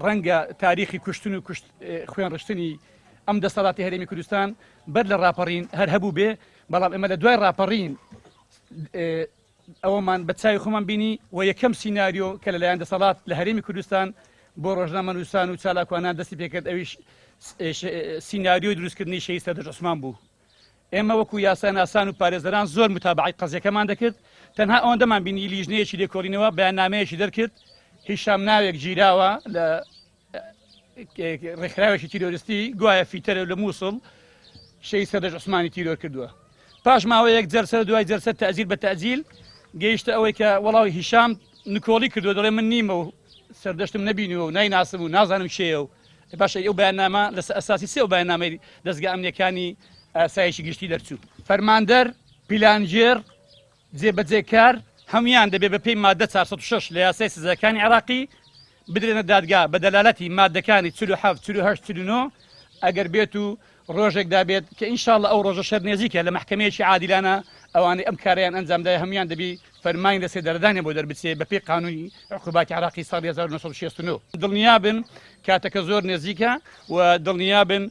ڕەنگە تاریخی کوشتن و خوێن ڕشتنی ئەم دەسەڵاتی هەرێمی کوردستان بەر لە ڕاپەڕین هەر هەبوو بێ بەڵام ئێمە لە دوای ڕاپەڕین ئەوەمان بە چاوی خۆمان بینی و یەکەم سیناریۆ کە لەلایەن دەسەڵات لە هەرێمی کوردستان بۆ ڕۆژنامە نووسان و چالاکوانان دەستی پێکرد ئەویش سیناریۆی دروستکردنی شەهید سەردەج عوسمان بوو. ئێمە وەکو یاساناسان و پارێزەران زۆر متابعی قەزیەکەمان دەکرد تەنها ئەوەندەمان بینی لیژنەیەکی لێکۆڵینەوە بەیاننامەیەکی دەرکرد هیشام ناوێک گیراوە لە ڕێکخراوێکی تیرۆریستی گوایە فیتەرە لە مووسڵ شەهید سەردەج عوسمانی تیرۆر کردووە. پاش ماوەیەک جەرسەر دوای جەرسەر تەعزیل بە تەعزیل گەیشتە ئەوەی کە وەڵامی هیشام نکۆڵی کردووە دەڵێ من نیمە و سەردەشتم نەبینیوە و نایناسم و نازانم شێیە و باشە ئەو بەیاننامە لە ئەساسی سێ و بەیاننامەی دەستگا ئەمنیەکانی ئاسایشی گشتی دەرچوو. فەرماندەر، پیلانجێر، جێبەجێکار هەمویان دەبێت بە پێی مادە 406 لە یاسای سزاکانی عێراقی بدرێنە دادگا بە دەلالەتی مادەکانی 47 48 49 ئەگەر بێت و ڕۆژێکدا بێت کە ئینشاڵڵە ئەو ڕۆژە شەر نێزیکە لە محکەمەیەکی عادیلانە ئەوانەی ئەم کاریان ئەنجامدای هەمویان دەبی فەرمانی لە سێدەردانێ بۆ دەربچێ بە پێی قانونی عقوباتی عێراقی ساڵی 1969. دڵنیابن کاتەکە زۆر نێزیکە و دڵنیابن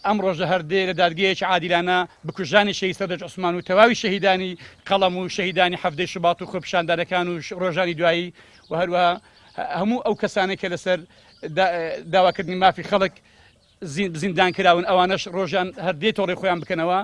ئەم ڕۆژە هەردێ لە دادگەیەکی عادیلانە بکوژانی شەهید سەردەج عوسمان و تەواوی شەهیدانی قەڵەم و شەهیدانی هەفتەی شوباط و خۆپیشاندانەکان و ڕۆژانی دوایی و هەروەها هەموو ئەو کەسانێک کە لەسەر داواکردنی مافی خەڵک زیندان کراون ئەوانەش ڕۆژان هەردێ تۆڕی خۆیان بکەنەوە